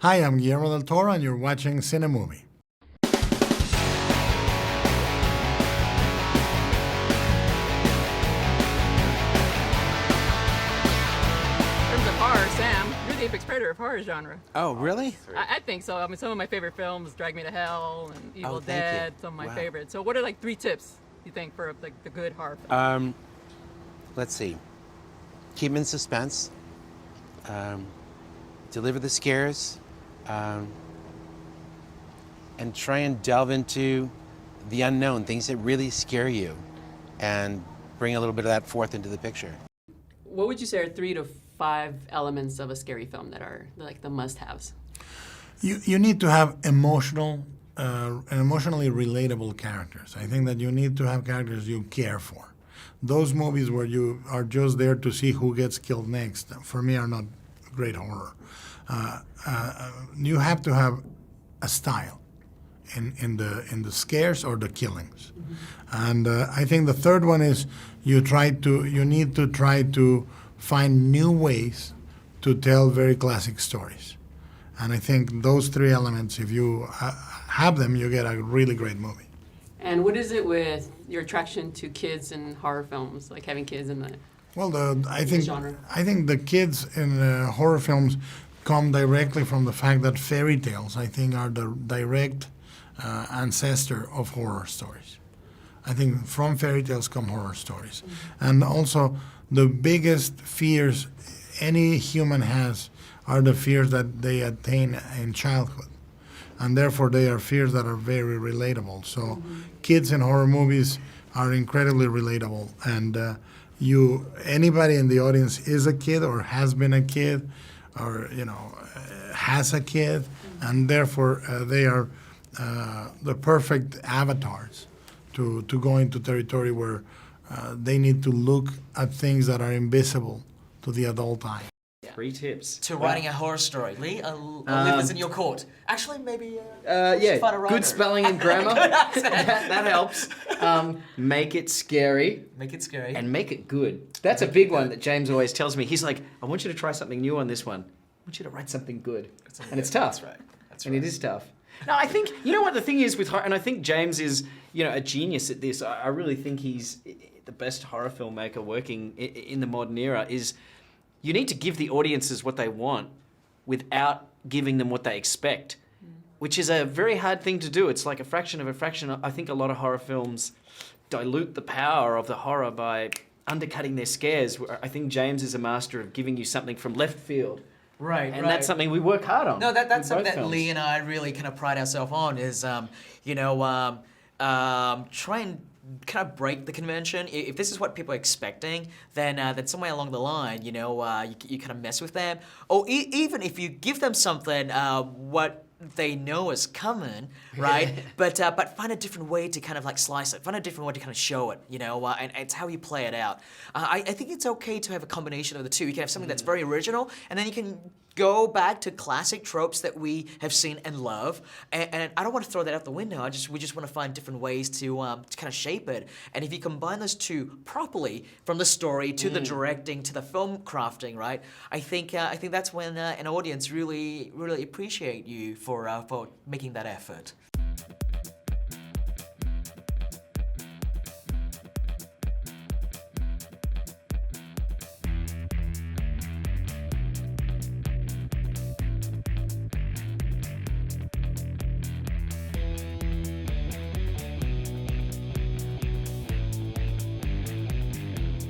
Hi, I'm Guillermo del Toro, and you're watching CineMovie. Horror, Sam, you're the apex predator of horror genre. Oh, really? I think so. I mean, some of my favorite films, Drag Me to Hell and Evil thank Dead, you. some of my Wow. favorites. So what are like 3 tips you think for like the good horror film? Let's see. Keep them in suspense. Deliver the scares. And try and delve into the unknown, things that really scare you, and bring a little bit of that forth into the picture. What would you say are 3 to 5 elements of a scary film that are like the must-haves? You need to have emotionally relatable characters. I think that you need to have characters you care for. Those movies where you are just there to see who gets killed next, for me, are not great horror. You have to have a style in the scares or the killings. Mm-hmm. And I think the third one is you need to try to find new ways to tell very classic stories. And I think those 3 elements, if you have them, you get a really great movie. And what is it with your attraction to kids in horror films, like having kids in the I genre? I think the kids in horror films come directly from the fact that fairy tales, I think, are the direct ancestor of horror stories. I think from fairy tales come horror stories. Mm-hmm. And also, the biggest fears any human has are the fears that they attain in childhood. And therefore, they are fears that are very relatable. So kids in horror movies are incredibly relatable. And anybody in the audience is a kid or has been a kid or, has a kid. And therefore, they are the perfect avatars to go into territory where they need to look at things that are invisible to the adult eye. 3 tips. To writing a horror story. Leigh, I'll leave this in your court. Actually, maybe Yeah, find a writer. good spelling and grammar. that helps. Make it scary. Make it scary. And make it good. That's a big one that James always tells me. He's like, I want you to try something new on this one. I want you to write something good. And it's tough. That's right. That's And right. it is tough. No, I think, you know what the thing is with horror, and I think James is, a genius at this. I really think he's the best horror filmmaker working in the modern era, is you need to give the audiences what they want without giving them what they expect, which is a very hard thing to do. It's like a fraction of a fraction. I think a lot of horror films dilute the power of the horror by undercutting their scares. I think James is a master of giving you something from left field. Right, And that's something we work hard on. No, that's something that films. Leigh and I really kind of pride ourselves on is, try and kind of break the convention. If this is what people are expecting, then somewhere along the line, you kind of mess with them. Or even if you give them something, what they know is coming, right? but find a different way to kind of like slice it. Find a different way to kind of show it, and it's how you play it out. I think it's okay to have a combination of the two. You can have something that's very original, and then you can go back to classic tropes that we have seen and love. And I don't want to throw that out the window. We just want to find different ways to kind of shape it. And if you combine those two properly, from the story to the directing to the film crafting, right? I think that's when an audience really appreciate you for making that effort.